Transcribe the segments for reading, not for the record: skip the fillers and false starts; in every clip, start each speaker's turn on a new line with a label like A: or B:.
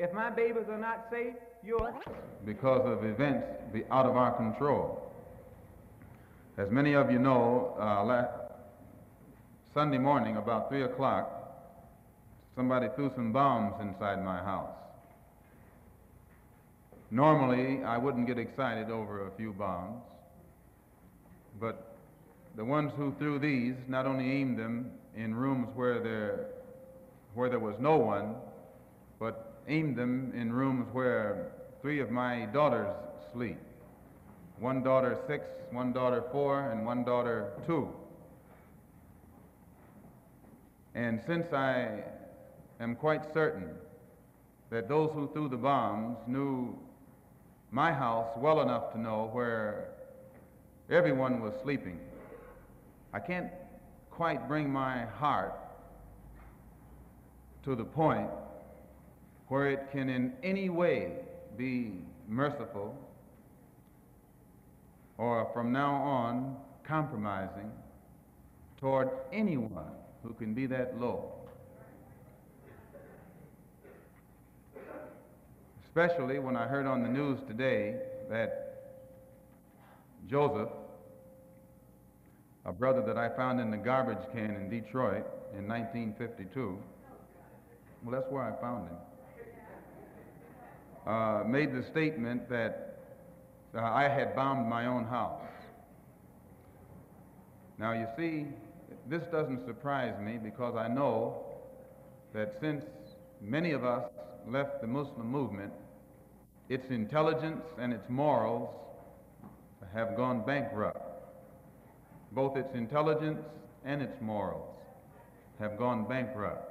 A: If my babies are not safe, you're...
B: Because of events out of our control. As many of you know, Sunday morning about 3 o'clock, somebody threw some bombs inside my house. Normally, I wouldn't get excited over a few bombs, but the ones who threw these not only aimed them in rooms where there was no one, but aimed them in rooms where 3 of my daughters sleep. One daughter 6, one daughter 4, and one daughter 2. And since I am quite certain that those who threw the bombs knew my house well enough to know where everyone was sleeping, I can't quite bring my heart to the point where it can in any way be merciful or from now on compromising toward anyone who can be that low. Especially when I heard on the news today that Joseph, a brother that I found in the garbage can in Detroit in 1952, well, that's where I found him, made the statement that I had bombed my own house. Now, you see, this doesn't surprise me because I know that since many of us left the Muslim movement, its intelligence and its morals have gone bankrupt. Both its intelligence and its morals have gone bankrupt.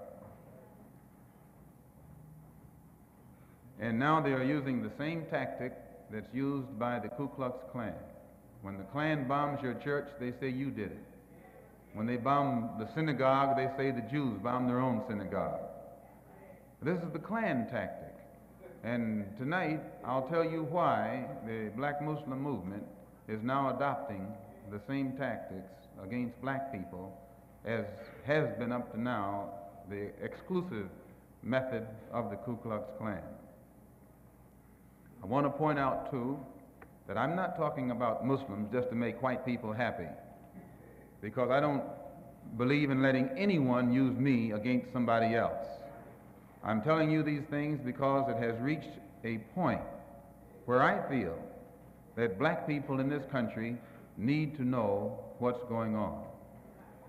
B: And now they are using the same tactic that's used by the Ku Klux Klan. When the Klan bombs your church, they say you did it. When they bomb the synagogue, they say the Jews bombed their own synagogue. This is the Klan tactic. And tonight, I'll tell you why the black Muslim movement is now adopting the same tactics against black people as has been up to now the exclusive method of the Ku Klux Klan. I want to point out, too, that I'm not talking about Muslims just to make white people happy, because I don't believe in letting anyone use me against somebody else. I'm telling you these things because it has reached a point where I feel that black people in this country need to know what's going on.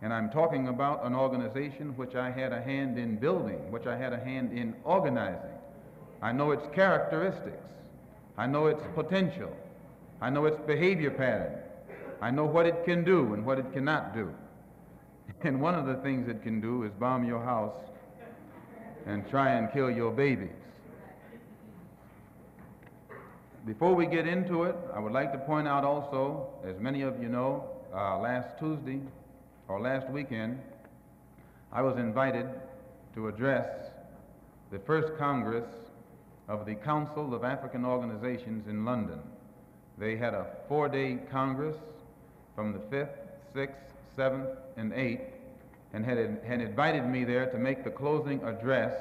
B: And I'm talking about an organization which I had a hand in building, which I had a hand in organizing. I know its characteristics. I know its potential. I know its behavior pattern. I know what it can do and what it cannot do. And one of the things it can do is bomb your house and try and kill your babies. Before we get into it, I would like to point out also, as many of you know, last Tuesday or last weekend, I was invited to address the first Congress of the Council of African Organizations in London. They had a 4-day Congress from the 5th, 6th, 7th, and 8th, and had invited me there to make the closing address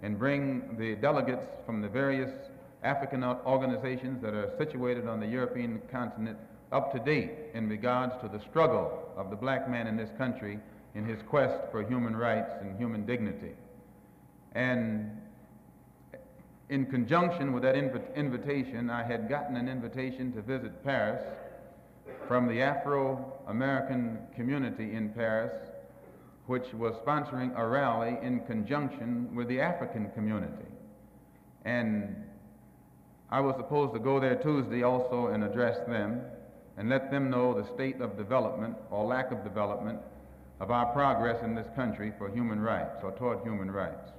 B: and bring the delegates from the various African organizations that are situated on the European continent up to date in regards to the struggle of the black man in this country in his quest for human rights and human dignity. And in conjunction with that invitation, I had gotten an invitation to visit Paris from the Afro-American community in Paris, which was sponsoring a rally in conjunction with the African community. And I was supposed to go there Tuesday also and address them and let them know the state of development or lack of development of our progress in this country for human rights or toward human rights.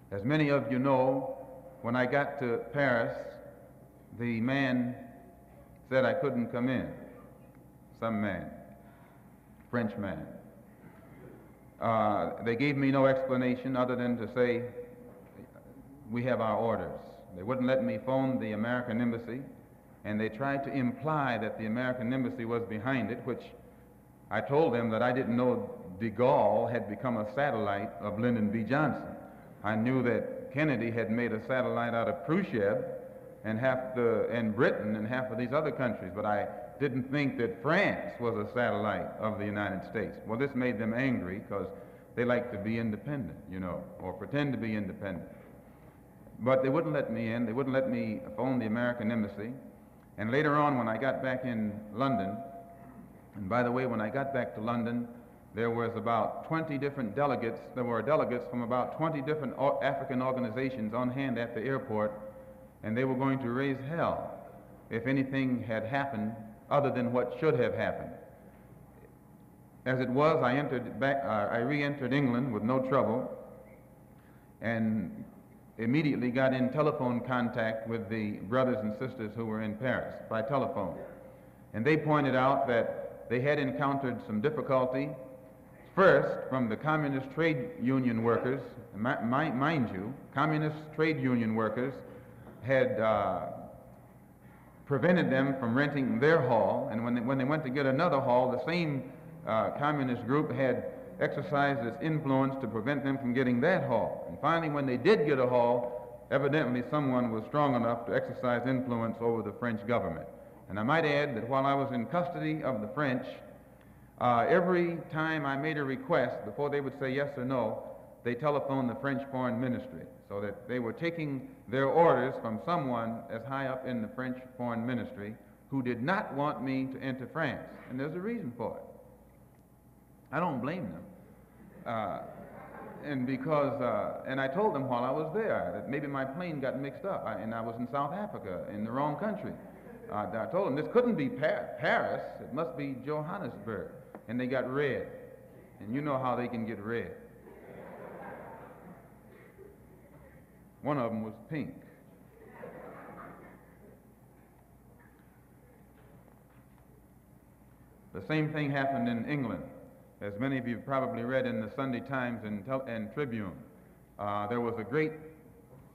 B: As many of you know, when I got to Paris, the man said I couldn't come in. Some man, French man. They gave me no explanation other than to say, we have our orders. They wouldn't let me phone the American embassy, and they tried to imply that the American embassy was behind it, which I told them that I didn't know de Gaulle had become a satellite of Lyndon B. Johnson. I knew that Kennedy had made a satellite out of Khrushchev and Britain and half of these other countries, but I didn't think that France was a satellite of the United States. Well, this made them angry because they like to be independent, you know, or pretend to be independent. But they wouldn't let me in. They wouldn't let me phone the American embassy. And later on, when I got back in London, and by the way, when I got back to London, there was about 20 different delegates. There were delegates from about 20 different African organizations on hand at the airport, and they were going to raise hell if anything had happened other than what should have happened. As it was, I re-entered England with no trouble, and immediately got in telephone contact with the brothers and sisters who were in Paris by telephone. And they pointed out that they had encountered some difficulty, first from the communist trade union workers. Mind you, communist trade union workers had prevented them from renting their hall, and when they went to get another hall, the same communist group had exercised its influence to prevent them from getting that hall. And finally, when they did get a hall, evidently someone was strong enough to exercise influence over the French government. And I might add that while I was in custody of the French, every time I made a request, before they would say yes or no, they telephoned the French Foreign Ministry, so that they were taking their orders from someone as high up in the French Foreign Ministry who did not want me to enter France. And there's a reason for it. I don't blame them. And I told them while I was there that maybe my plane got mixed up, and I was in South Africa, in the wrong country. I told them this couldn't be Paris, it must be Johannesburg. And they got red. And you know how they can get red. One of them was pink. The same thing happened in England. As many of you probably read in the Sunday Times and Tribune, there was a great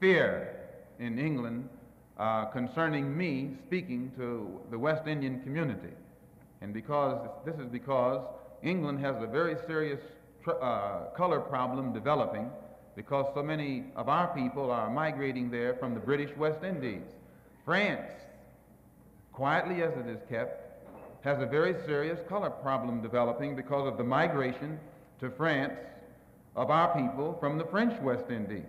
B: fear in England concerning me speaking to the West Indian community. And this is because England has a very serious color problem developing, because so many of our people are migrating there from the British West Indies. France, quietly as it is kept, has a very serious color problem developing because of the migration to France of our people from the French West Indies.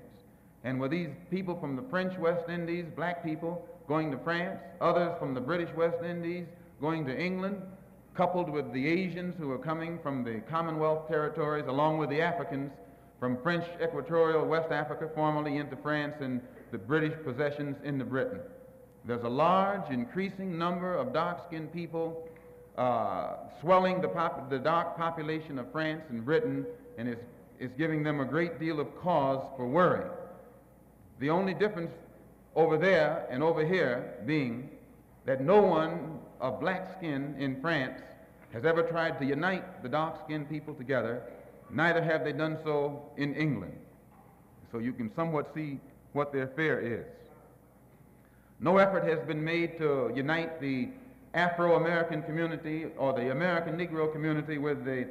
B: And with these people from the French West Indies, black people going to France, others from the British West Indies going to England, coupled with the Asians who are coming from the Commonwealth territories, along with the Africans from French Equatorial West Africa, formerly into France, and the British possessions into Britain. There's a large, increasing number of dark-skinned people swelling the dark population of France and Britain, and it's giving them a great deal of cause for worry. The only difference over there and over here being that no one of black skin in France has ever tried to unite the dark-skinned people together, neither have they done so in England. So you can somewhat see what their fear is. No effort has been made to unite the Afro-American community or the American Negro community with the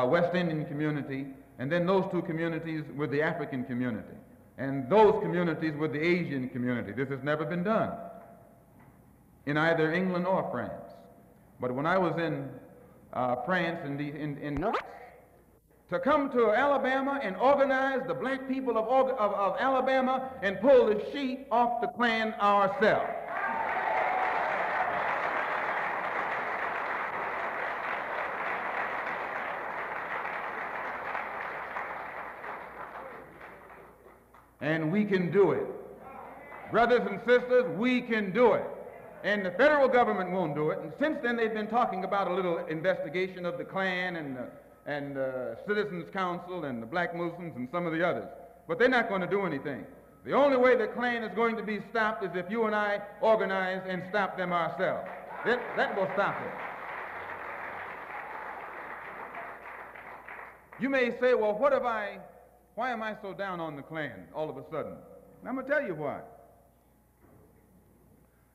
B: West Indian community, and then those two communities with the African community, and those communities with the Asian community. This has never been done in either England or France. But when I was in France, to come to Alabama and organize the black people of Alabama and pull the sheet off the Klan ourselves. And we can do it. Brothers and sisters, we can do it. And the federal government won't do it. And since then, they've been talking about a little investigation of the Klan and the Citizens Council and the Black Muslims and some of the others. But they're not going to do anything. The only way the Klan is going to be stopped is if you and I organize and stop them ourselves. That will stop it. You may say, well, why am I so down on the Klan all of a sudden? And I'm going to tell you why.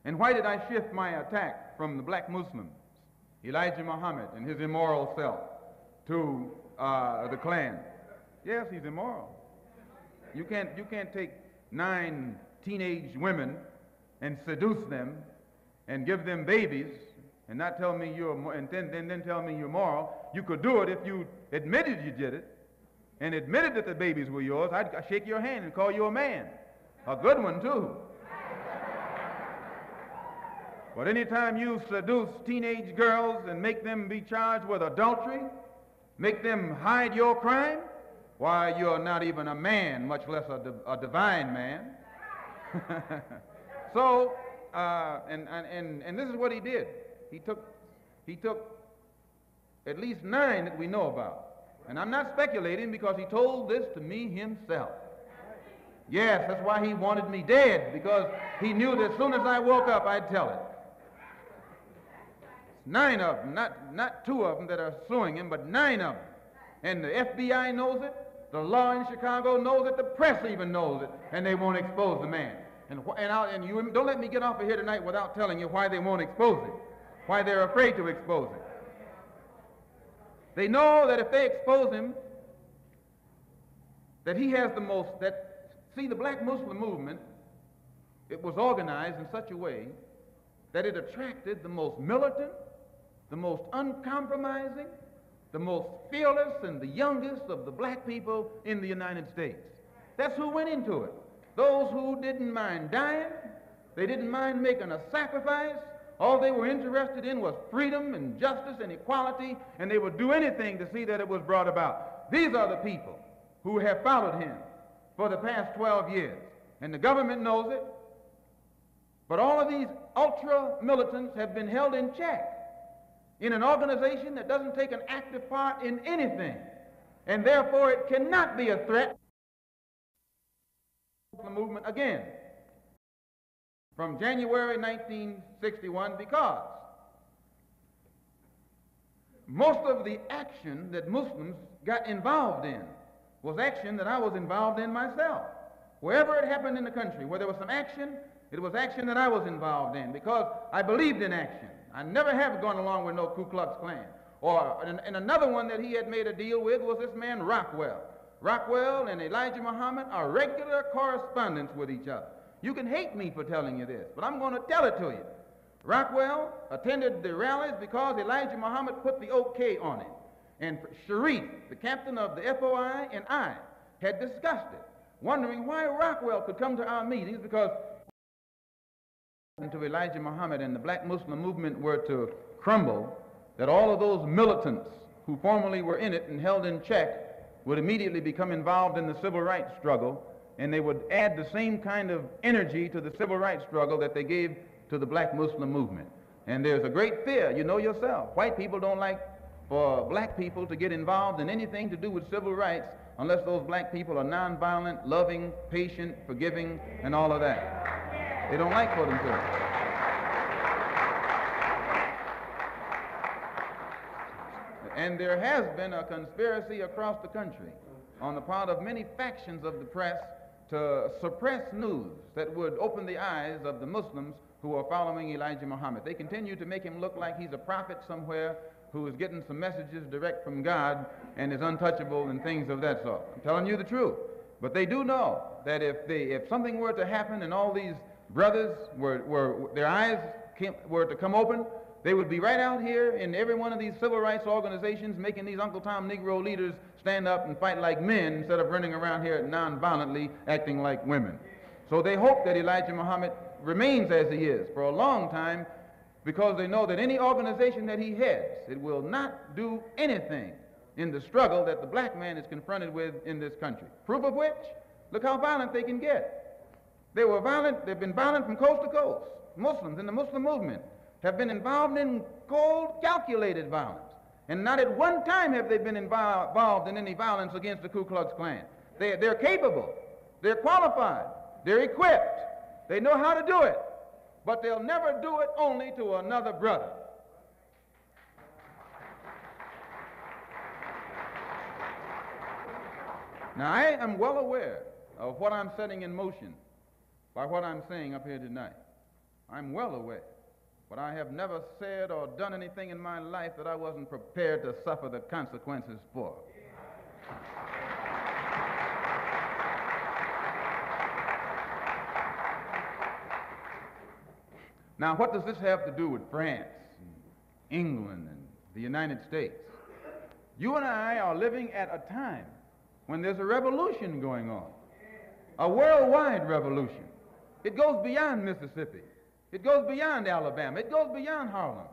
B: And why did I shift my attack from the black Muslims, Elijah Muhammad and his immoral self, to the Klan? Yes, he's immoral. You can't take 9 teenage women and seduce them and give them babies and not tell me and then tell me you're moral. You could do it if you admitted you did it and admitted that the babies were yours. I'd shake your hand and call you a man. A good one, too. But anytime you seduce teenage girls and make them be charged with adultery, make them hide your crime, why, you're not even a man, much less a divine man. So, and this is what he did. He took at least 9 that we know about. And I'm not speculating because he told this to me himself. Yes, that's why he wanted me dead, because he knew that as soon as I woke up, I'd tell it. 9 of them, not 2 of them that are suing him, but 9 of them. And the FBI knows it, the law in Chicago knows it, the press even knows it, and they won't expose the man. And you don't let me get off of here tonight without telling you why they won't expose him, why they're afraid to expose him. They know that if they expose him, that he has the most, see, the black Muslim movement, it was organized in such a way that it attracted the most militant, the most uncompromising, the most fearless, and the youngest of the black people in the United States. That's who went into it. Those who didn't mind dying, they didn't mind making a sacrifice. All they were interested in was freedom and justice and equality, and they would do anything to see that it was brought about. These are the people who have followed him for the past 12 years, and the government knows it. But all of these ultra-militants have been held in check in an organization that doesn't take an active part in anything, and therefore it cannot be a threat to the movement again from January 1961, because most of the action that Muslims got involved in was action that I was involved in myself. Wherever it happened in the country, where there was some action, it was action that I was involved in because I believed in action. I never have gone along with no Ku Klux Klan. And another one that he had made a deal with was this man Rockwell. Rockwell and Elijah Muhammad are regular correspondents with each other. You can hate me for telling you this, but I'm going to tell it to you. Rockwell attended the rallies because Elijah Muhammad put the OK on it. And Sharif, the captain of the FOI, and I had discussed it, wondering why Rockwell could come to our meetings, because to Elijah Muhammad and the black Muslim movement were to crumble, that all of those militants who formerly were in it and held in check would immediately become involved in the civil rights struggle, and they would add the same kind of energy to the civil rights struggle that they gave to the black Muslim movement. And there's a great fear, you know yourself. White people don't like for black people to get involved in anything to do with civil rights unless those black people are nonviolent, loving, patient, forgiving, and all of that. They don't like for them to. And there has been a conspiracy across the country on the part of many factions of the press to suppress news that would open the eyes of the Muslims who are following Elijah Muhammad. They continue to make him look like he's a prophet somewhere who is getting some messages direct from God and is untouchable and things of that sort. I'm telling you the truth. But they do know that if something were to happen and all these brothers their eyes were to come open, they would be right out here in every one of these civil rights organizations making these Uncle Tom Negro leaders stand up and fight like men instead of running around here non-violently acting like women. So they hope that Elijah Muhammad remains as he is for a long time, because they know that any organization that he heads, it will not do anything in the struggle that the black man is confronted with in this country. Proof of which, look how violent they can get. They were violent, they've been violent from coast to coast. Muslims in the Muslim movement have been involved in cold, calculated violence. And not at one time have they been involved in any violence against the Ku Klux Klan. They're capable, they're qualified, they're equipped, they know how to do it, but they'll never do it only to another brother. Now, I am well aware of what I'm setting in motion by what I'm saying up here tonight. I'm well aware. But I have never said or done anything in my life that I wasn't prepared to suffer the consequences for. Now, what does this have to do with France, and England, and the United States? You and I are living at a time when there's a revolution going on, a worldwide revolution. It goes beyond Mississippi. It goes beyond Alabama. It goes beyond Harlem.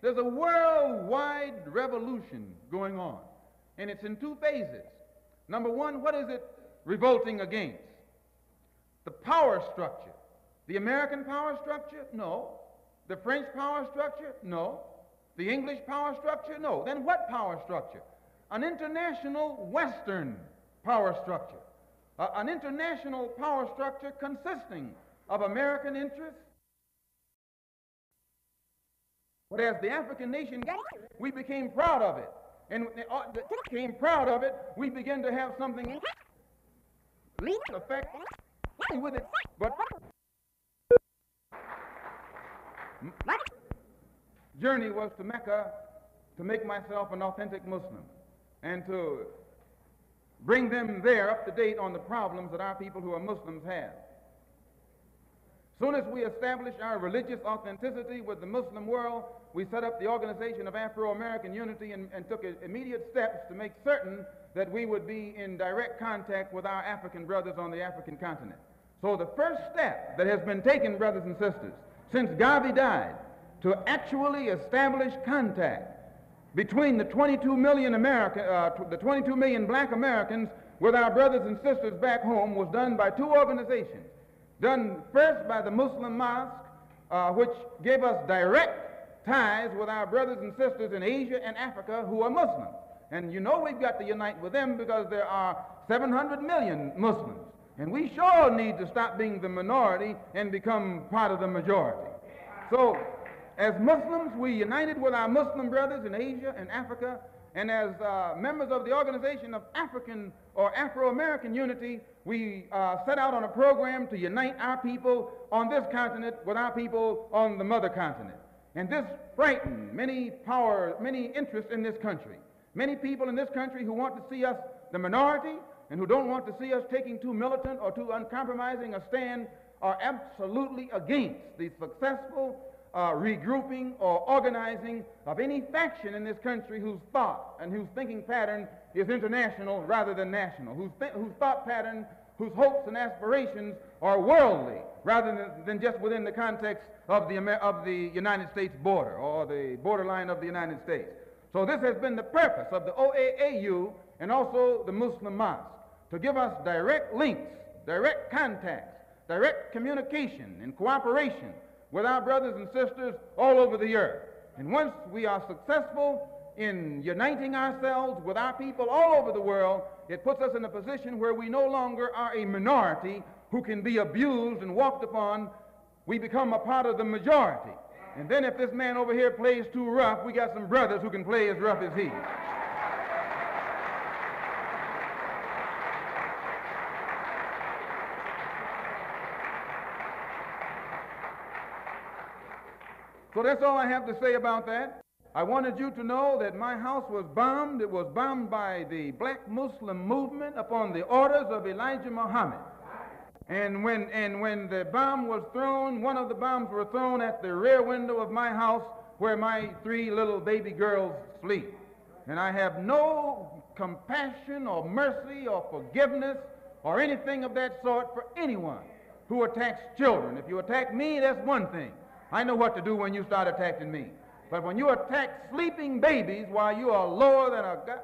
B: There's a worldwide revolution going on, and it's in two phases. Number one, what is it revolting against? The power structure. The American power structure? No. The French power structure? No. The English power structure? No. Then what power structure? An international Western power structure. An international power structure consisting of American interests. But as the African nation got it, we became proud of it. And became proud of it, we began to have something effect with it. But my journey was to Mecca to make myself an authentic Muslim and to bring them there up to date on the problems that our people who are Muslims have. Soon as we established our religious authenticity with the Muslim world, we set up the Organization of Afro-American Unity and took immediate steps to make certain that we would be in direct contact with our African brothers on the African continent. So the first step that has been taken, brothers and sisters, since Garvey died, to actually establish contact between the 22 million black Americans with our brothers and sisters back home was done by two organizations. Done first by the Muslim Mosque, which gave us direct ties with our brothers and sisters in Asia and Africa who are Muslims. And you know we've got to unite with them because there are 700 million Muslims. And we sure need to stop being the minority and become part of the majority. So, as Muslims, we united with our Muslim brothers in Asia and Africa, and as members of the Organization of African or Afro-American Unity, we set out on a program to unite our people on this continent with our people on the mother continent. And this frightened many interests in this country. Many people in this country who want to see us the minority and who don't want to see us taking too militant or too uncompromising a stand are absolutely against the successful regrouping or organizing of any faction in this country whose thought and whose thinking pattern is international rather than national, whose thought pattern, whose hopes and aspirations are worldly rather than just within the context of the United States border or the borderline of the United States. So this has been the purpose of the OAAU and also the Muslim Mosque, to give us direct links, direct contacts, direct communication and cooperation with our brothers and sisters all over the earth. And once we are successful in uniting ourselves with our people all over the world, it puts us in a position where we no longer are a minority who can be abused and walked upon. We become a part of the majority. And then if this man over here plays too rough, we got some brothers who can play as rough as he. So that's all I have to say about that. I wanted you to know that my house was bombed. It was bombed by the black Muslim movement upon the orders of Elijah Muhammad. And when the bomb was thrown, one of the bombs were thrown at the rear window of my house where my 3 little baby girls sleep. And I have no compassion or mercy or forgiveness or anything of that sort for anyone who attacks children. If you attack me, that's one thing. I know what to do when you start attacking me. But when you attack sleeping babies while you are lower than a guy...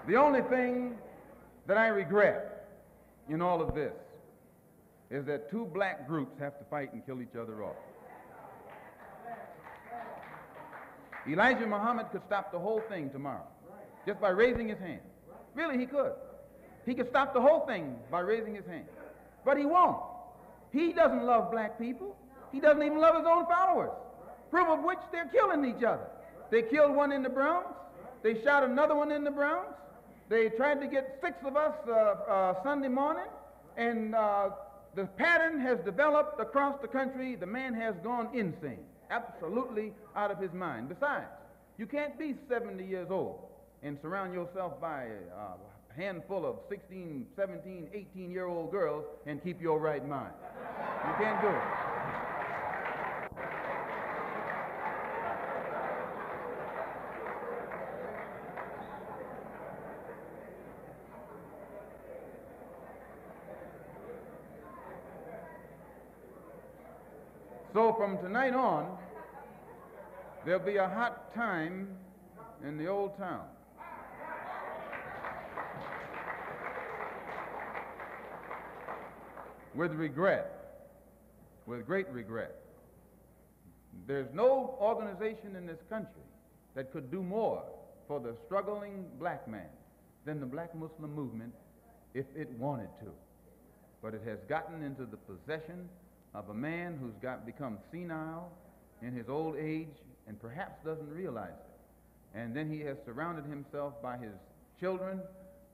B: The only thing that I regret in all of this is that 2 black groups have to fight and kill each other off. Elijah Muhammad could stop the whole thing tomorrow just by raising his hand. Really, he could. He could stop the whole thing by raising his hand. But he won't. He doesn't love black people. He doesn't even love his own followers. Proof of which they're killing each other. They killed one in the Bronx. They shot another one in the Bronx. They tried to get 6 of us Sunday morning, and the pattern has developed across the country. The man has gone insane, absolutely out of his mind. Besides, you can't be 70 years old and surround yourself by a handful of 16, 17, 18-year-old girls and keep your right mind. You can't do it. So from tonight on, there'll be a hot time in the old town. With regret, with great regret. There's no organization in this country that could do more for the struggling black man than the Black Muslim movement if it wanted to. But it has gotten into the possession of a man who's become senile in his old age and perhaps doesn't realize it. And then he has surrounded himself by his children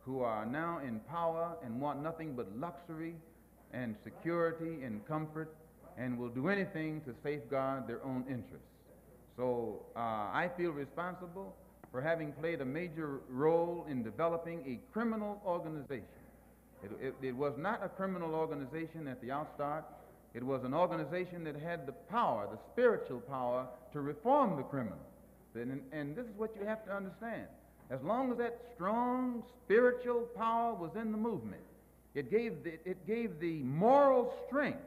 B: who are now in power and want nothing but luxury and security and comfort and will do anything to safeguard their own interests. So I feel responsible for having played a major role in developing a criminal organization. It was not a criminal organization at the outstart. It was an organization that had the power, the spiritual power, to reform the criminal. And this is what you have to understand. As long as that strong spiritual power was in the movement, it gave the moral strength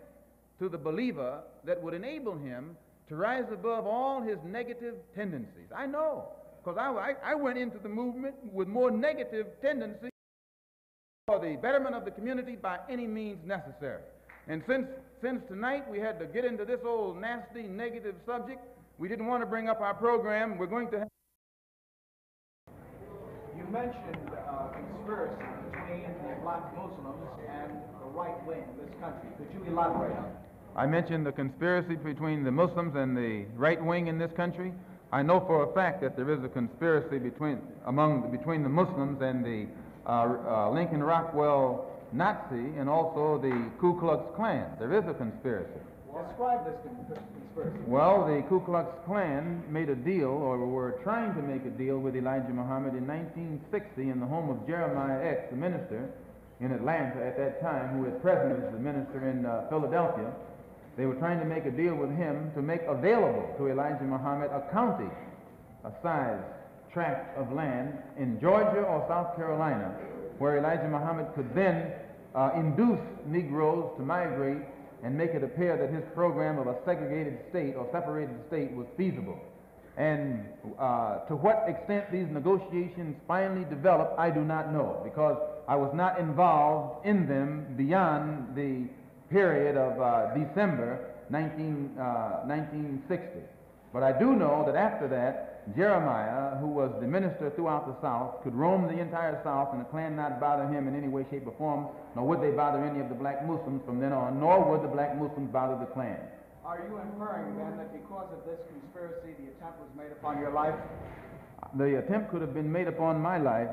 B: to the believer that would enable him to rise above all his negative tendencies. I know, because I went into the movement with more negative tendencies for the betterment of the community by any means necessary. And since tonight we had to get into this old nasty negative subject, we didn't want to bring up our program. We're going to have...
A: You mentioned conspiracy between the black Muslims and the right wing in this country. Could you elaborate on that?
B: I mentioned the conspiracy between the Muslims and the right wing in this country. I know for a fact that there is a conspiracy between the Muslims and the Lincoln Rockwell Nazi and also the Ku Klux Klan. There is a conspiracy.
A: Describe this conspiracy.
B: Well, the Ku Klux Klan made a deal, or were trying to make a deal with Elijah Muhammad in 1960 in the home of Jeremiah X, the minister in Atlanta at that time, who is present as the minister in Philadelphia. They were trying to make a deal with him to make available to Elijah Muhammad a county, a size tract of land in Georgia or South Carolina, where Elijah Muhammad could then induce Negroes to migrate and make it appear that his program of a segregated state or separated state was feasible. And to what extent these negotiations finally developed, I do not know, because I was not involved in them beyond the period of December 1960. But I do know that after that, Jeremiah, who was the minister throughout the South, could roam the entire South and the Klan not bother him in any way, shape, or form, nor would they bother any of the black Muslims from then on, nor would the black Muslims bother the Klan.
A: Are you inferring then that because of this conspiracy, the attempt was made upon your life?
B: The attempt could have been made upon my life.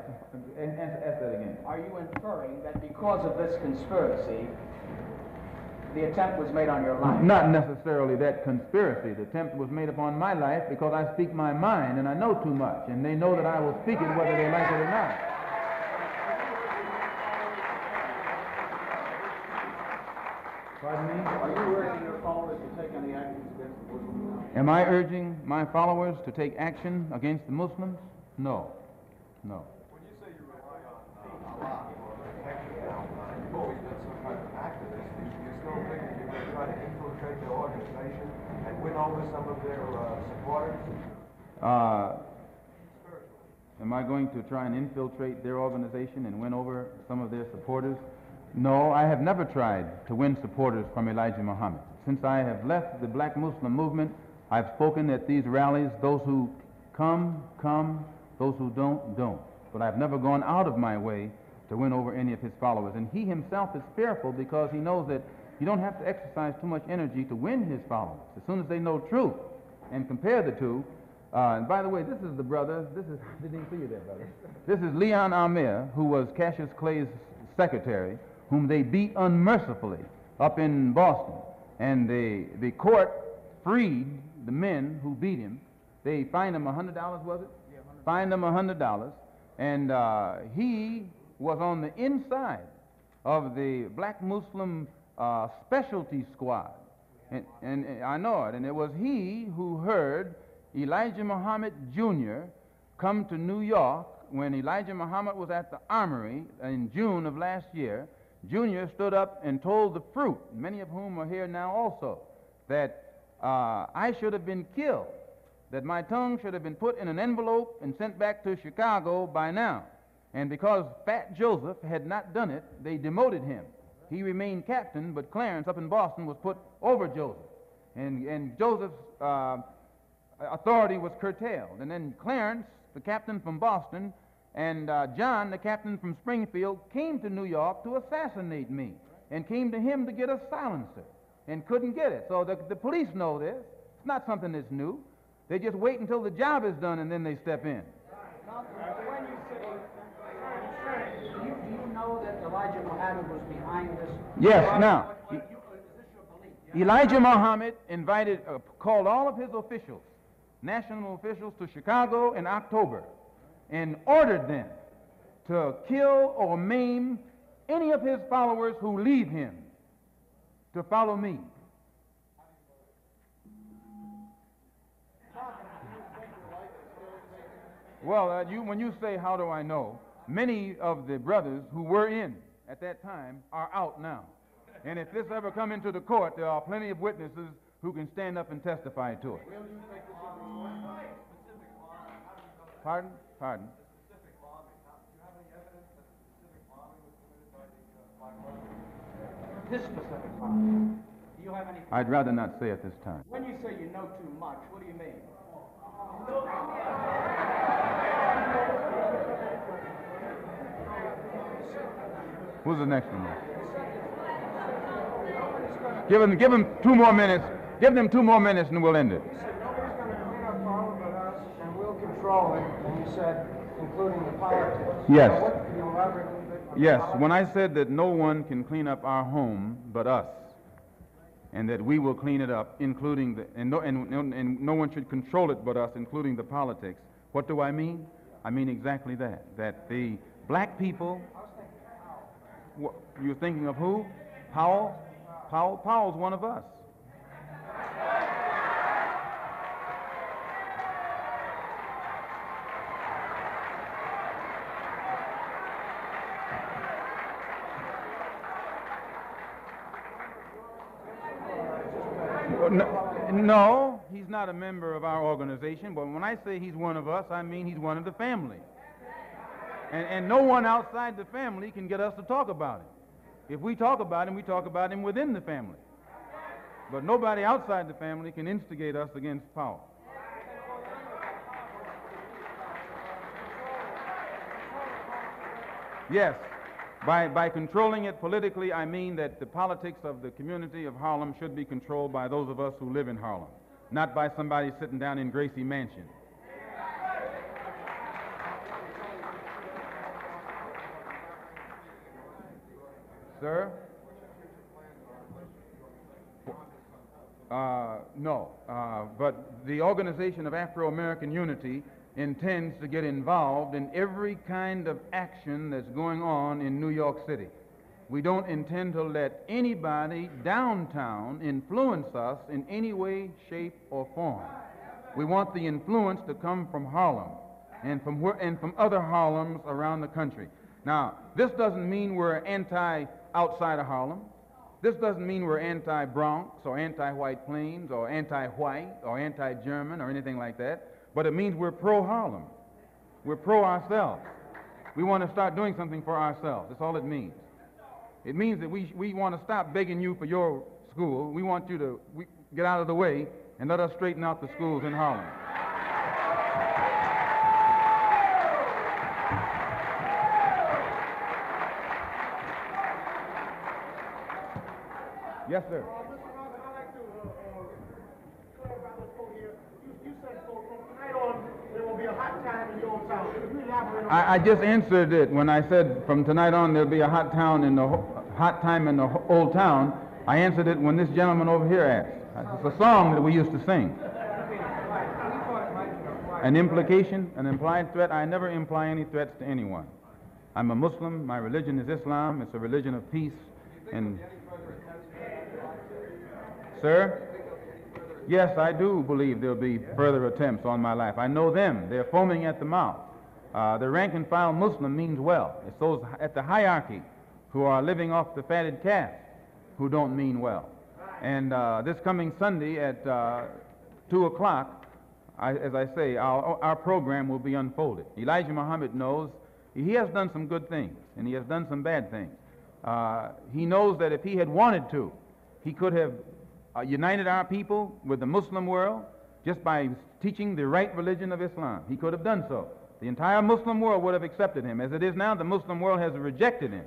B: Ask that again.
A: Are you inferring that because of this conspiracy, the attempt was made on your life?
B: Not necessarily that conspiracy. The attempt was made upon my life because I speak my mind and I know too much, and they know that I will speak it whether they like it or not. Pardon me?
A: Are you urging your followers to take any actions against the Muslims?
B: Am I urging my followers to take action against the Muslims? No. No.
C: When you say you rely on Allah for protection, you've always been some kind of activist. Do you still think that you're going to try to infiltrate their organization and win over some of their supporters?
B: Am I going to try and infiltrate their organization and win over some of their supporters? No, I have never tried to win supporters from Elijah Muhammad. Since I have left the black Muslim movement, I've spoken at these rallies. Those who come, come. Those who don't, don't. But I've never gone out of my way to win over any of his followers. And he himself is fearful because he knows that you don't have to exercise too much energy to win his followers. As soon as they know truth and compare the two, and by the way, this is the brother, I didn't even see you there, brother. This is Leon Amir, who was Cassius Clay's secretary, whom they beat unmercifully up in Boston. And the court freed the men who beat him. They fined him $100, was it? Yeah, fined him $100. And he was on the inside of the black Muslim specialty squad. And I know it. And it was he who heard Elijah Muhammad Jr. come to New York when Elijah Muhammad was at the Armory in June of last year. Jr. stood up and told the fruit, many of whom are here now also, that I should have been killed, that my tongue should have been put in an envelope and sent back to Chicago by now. And because Fat Joseph had not done it, they demoted him. He remained captain, but Clarence up in Boston was put over Joseph. And Joseph's authority was curtailed. And then Clarence, the captain from Boston, and John, the captain from Springfield, came to New York to assassinate me and came to him to get a silencer and couldn't get it. So the police know this. It's not something that's new. They just wait until the job is done and then they step in.
A: Now, when you say, do you know that Elijah Muhammad was behind this?
B: Yes, now,
A: Is this your belief?
B: Elijah Muhammad called all of his officials, national officials, to Chicago in October and ordered them to kill or maim any of his followers who leave him to follow me. Well, when you say, how do I know, many of the brothers who were in at that time are out now. And if this ever come into the court, there are plenty of witnesses who can stand up and testify to it. Pardon? Pardon?
A: This specific bombing. Do you have any?
B: I'd rather not say at this time.
A: When you say you know too much, what do you mean?
B: Who's the next one? Give them 2 more minutes. Give them 2 more minutes and we'll end it.
D: You said nobody's going to clean up all but us, and we'll control it. And you said, including the politics.
B: Yes.
D: So what, can you elaborate a little bit on
B: Yes,
D: politics?
B: when I said that no one can clean up our home but us, and that we will clean it up, including and no one should control it but us, including the politics, what do I mean? I mean exactly that. That the black people. You're thinking of who? Powell? Powell's one of us. No, he's not a member of our organization, but when I say he's one of us, I mean he's one of the family. And no one outside the family can get us to talk about him. If we talk about him, we talk about him within the family. But nobody outside the family can instigate us against Powell. Yes, by controlling it politically, I mean that the politics of the community of Harlem should be controlled by those of us who live in Harlem, not by somebody sitting down in Gracie Mansion. Sir? No, but the Organization of Afro-American Unity intends to get involved in every kind of action that's going on in New York City. We don't intend to let anybody downtown influence us in any way, shape, or form. We want the influence to come from Harlem and from other Harlems around the country. Now, this doesn't mean we're anti-outside of Harlem. This doesn't mean we're anti-Bronx or anti-White Plains or anti-white or anti-German or anything like that. But it means we're pro-Harlem. We're pro-ourselves. We want to start doing something for ourselves. That's all it means. It means that we want to stop begging you for your school. We want you to get out of the way and let us straighten out the schools in Harlem. Yes, sir.
D: I'd like to clarify this quote here. You said, so from tonight on, there will be a hot time in your old town. Could you elaborate on that?
B: I just answered it when I said from tonight on there'll be a hot time in the old town. I answered it when this gentleman over here asked. It's a song that we used to sing. An implication, an implied threat. I never imply any threats to anyone. I'm a Muslim. My religion is Islam. It's a religion of peace. And sir, yes, I do believe there'll be further attempts on my life. I know them. They're foaming at the mouth. The rank and file Muslim means well. It's those at the hierarchy who are living off the fatted calf who don't mean well. And this coming Sunday at 2 o'clock, as I say, our program will be unfolded. Elijah Muhammad knows he has done some good things, and he has done some bad things. He knows that if he had wanted to, he could have united our people with the Muslim world just by teaching the right religion of Islam. He could have done so. The entire Muslim world would have accepted him. As it is now, the Muslim world has rejected him.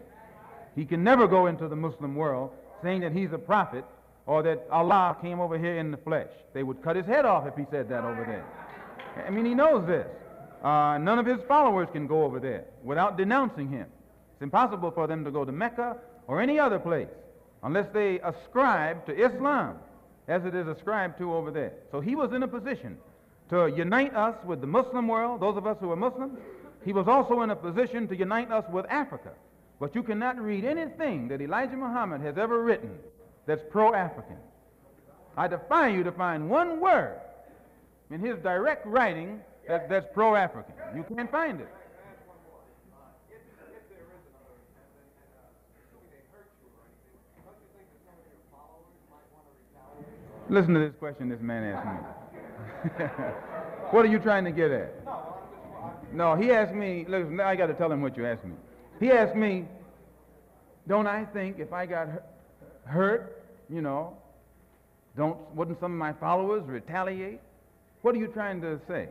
B: He can never go into the Muslim world saying that he's a prophet or that Allah came over here in the flesh. They would cut his head off if he said that over there. I mean, he knows this. None of his followers can go over there without denouncing him. It's impossible for them to go to Mecca or any other place unless they ascribe to Islam as it is ascribed to over there. So he was in a position to unite us with the Muslim world, those of us who are Muslims. He was also in a position to unite us with Africa. But you cannot read anything that Elijah Muhammad has ever written that's pro-African. I defy you to find one word in his direct writing that's pro-African. You can't find it. Listen to this question this man asked me. What are you trying to get at? No, he asked me, look, I got to tell him what you asked me. He asked me, don't I think if I got hurt, you know, wouldn't some of my followers retaliate? What are you trying to say?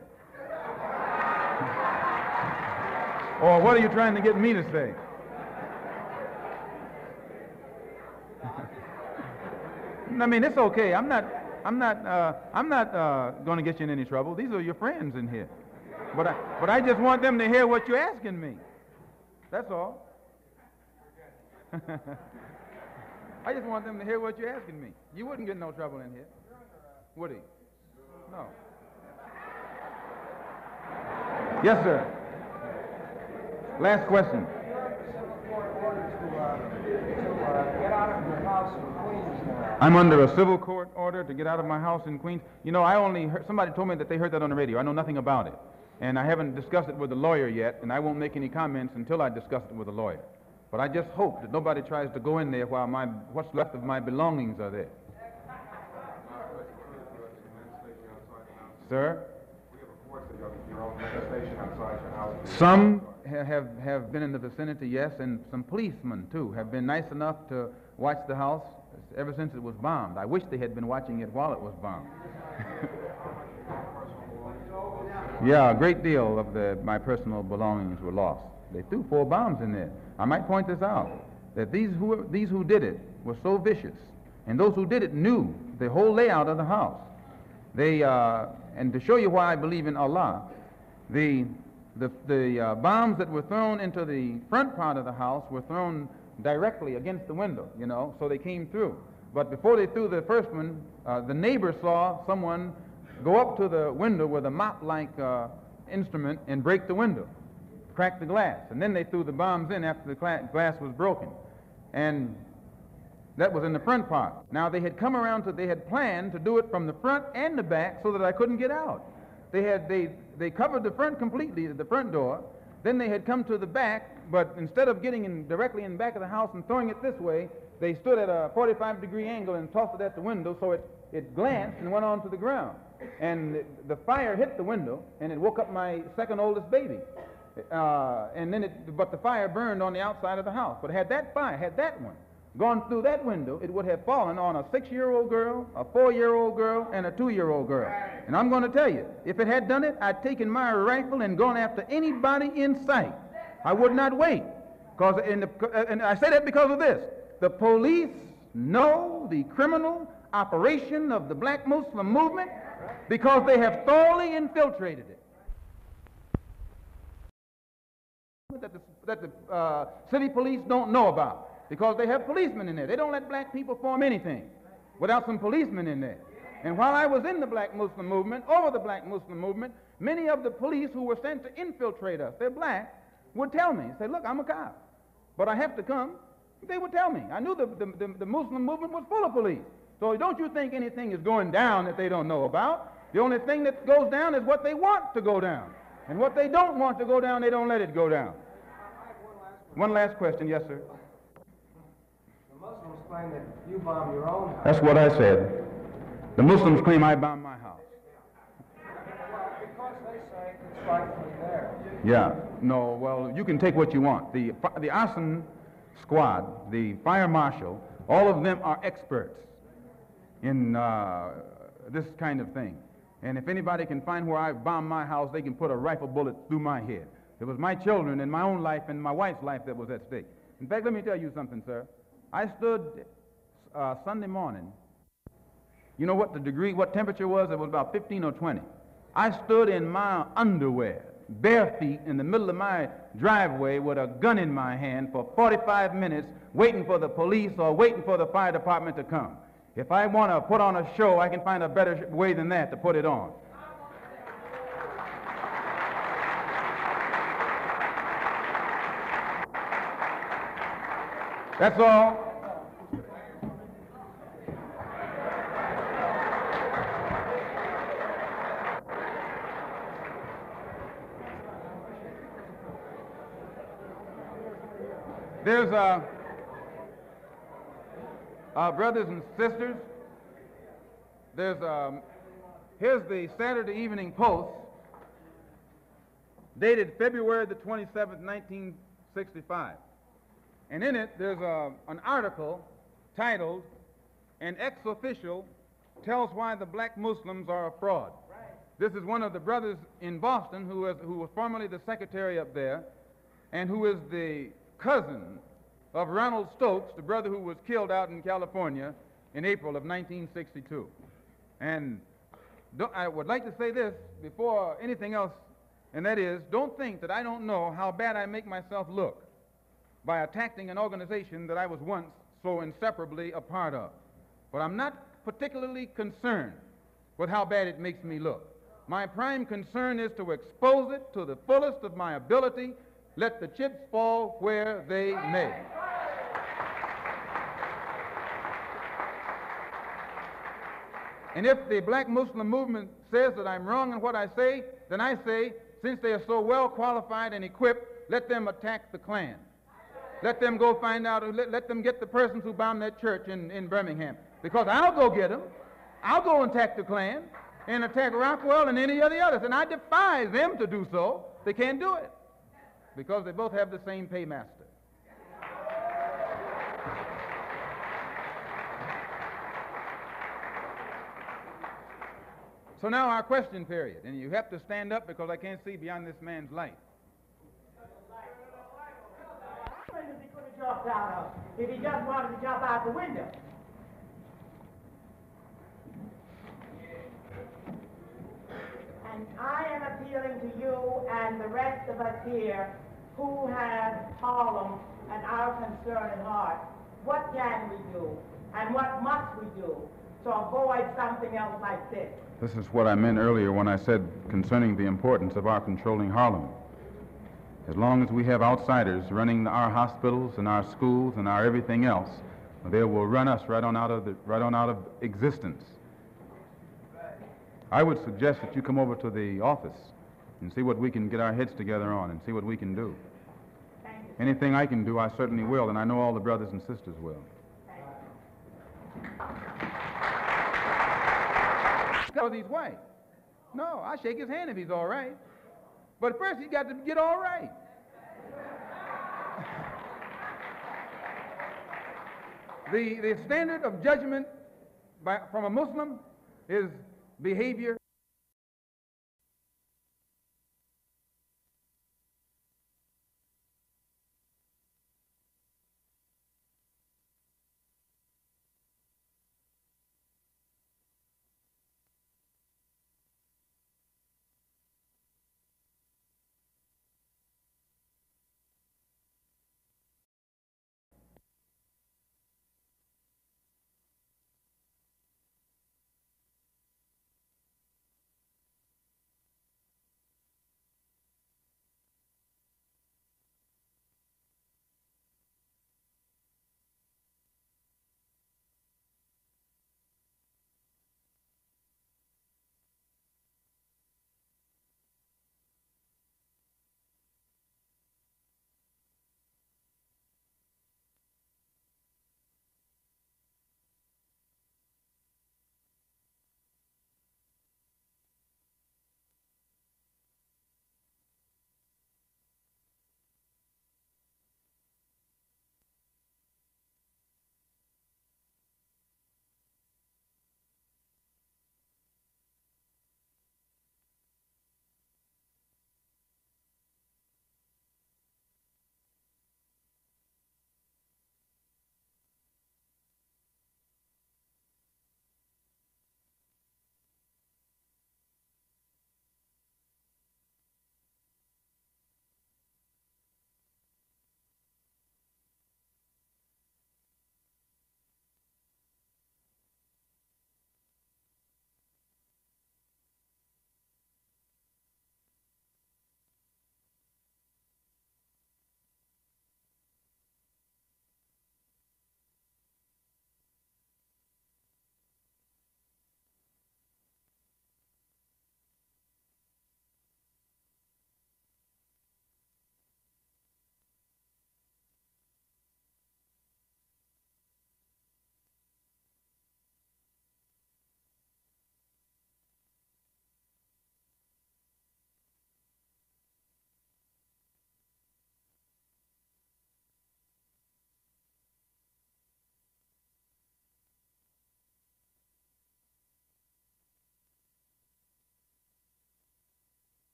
B: Or what are you trying to get me to say? I mean, it's okay. I'm not going to get you in any trouble. These are your friends in here. But I just want them to hear what you're asking me. That's all. I just want them to hear what you're asking me. You wouldn't get no trouble in here, would he? No. Yes, sir. Last question. I'm under a civil court order to get out of my house in Queens. You know, I only heard, somebody told me that they heard that on the radio. I know nothing about it. And I haven't discussed it with the lawyer yet, and I won't make any comments until I discuss it with the lawyer. But I just hope that nobody tries to go in there while what's left of my belongings are there. Sir? Some have been in the vicinity, yes, and some policemen, too, have been nice enough to watch the house ever since it was bombed. I wish they had been watching it while it was bombed. Yeah, a great deal of my personal belongings were lost. They threw 4 bombs in there. I might point this out, that these who did it were so vicious, and those who did it knew the whole layout of the house. And to show you why I believe in Allah, the bombs that were thrown into the front part of the house were thrown directly against the window, you know, so they came through. But before they threw the first one, the neighbor saw someone go up to the window with a mop-like instrument and break the window, crack the glass. And then they threw the bombs in after the glass was broken. And that was in the front part. Now they had come around they had planned to do it from the front and the back so that I couldn't get out. They covered the front completely, the front door. Then they had come to the back, but instead of getting directly in the back of the house and throwing it this way, they stood at a 45-degree angle and tossed it at the window, so it glanced and went onto the ground. And the fire hit the window, and it woke up my second oldest baby. But the fire burned on the outside of the house. But had that one gone through that window, it would have fallen on a 6-year-old girl, a 4-year-old girl, and a 2-year-old girl. And I'm going to tell you, if it had done it, I'd taken my rifle and gone after anybody in sight. I would not wait. And I say that because of this. The police know the criminal operation of the black Muslim movement because they have thoroughly infiltrated it. That the city police don't know about. because they have policemen in there. They don't let black people form anything without some policemen in there. And while I was in the black Muslim movement, over the black Muslim movement, many of the police who were sent to infiltrate us, they're black, would tell me, say, look, I'm a cop, but I have to come. They would tell me. I knew the Muslim movement was full of police. So don't you think anything is going down that they don't know about. The only thing that goes down is what they want to go down. And what they don't want to go down, they don't let it go down. One last question. Yes, sir.
C: The Muslims claim that you bomb your own house.
B: That's what I said. The Muslims claim I bombed my house.
C: Well, because they say it's rightfully there.
B: Yeah. No, well, you can take what you want. The arson squad, the fire marshal, all of them are experts in this kind of thing. And if anybody can find where I bombed my house, they can put a rifle bullet through my head. It was my children and my own life and my wife's life that was at stake. In fact, let me tell you something, sir. I stood Sunday morning. You know what what temperature was? It was about 15 or 20. I stood in my underwear, bare feet, in the middle of my driveway with a gun in my hand for 45 minutes waiting for the police or waiting for the fire department to come. If I want to put on a show, I can find a better way than that to put it on. That's all. There's brothers and sisters, here's the Saturday Evening Post, dated February the 27th, 1965. And in it, there's an article titled, "An Ex-Official Tells Why the Black Muslims Are a Fraud." This is one of the brothers in Boston who was formerly the secretary up there and who is the cousin of Ronald Stokes, the brother who was killed out in California in April of 1962. And I would like to say this before anything else, and that is, don't think that I don't know how bad I make myself look by attacking an organization that I was once so inseparably a part of. But I'm not particularly concerned with how bad it makes me look. My prime concern is to expose it to the fullest of my ability. Let the chips fall where they may. And if the black Muslim movement says that I'm wrong in what I say, then I say, since they are so well qualified and equipped, let them attack the Klan. Let them go find out, let them get the persons who bombed that church in Birmingham. Because I'll go get them. I'll go and attack the Klan and attack Rockwell and any of the others. And I defy them to do so. They can't do it because they both have the same paymaster. So now our question period. And you have to stand up because I can't see beyond this man's light.
D: He could have jumped out of if he just wanted to jump out the window. And I am appealing to you and the rest of us here who have Harlem and our concern at heart. What can we do and what must we do to avoid something else like this?
B: This is what I meant earlier when I said concerning the importance of our controlling Harlem. As long as we have outsiders running our hospitals and our schools and our everything else, they will run us right on out of existence. I would suggest that you come over to the office and see what we can get our heads together on and see what we can do. Anything I can do, I certainly will, and I know all the brothers and sisters will. Because he's white. No, I shake his hand if he's all right. But first he's got to get all right. The standard of judgment from a Muslim is behavior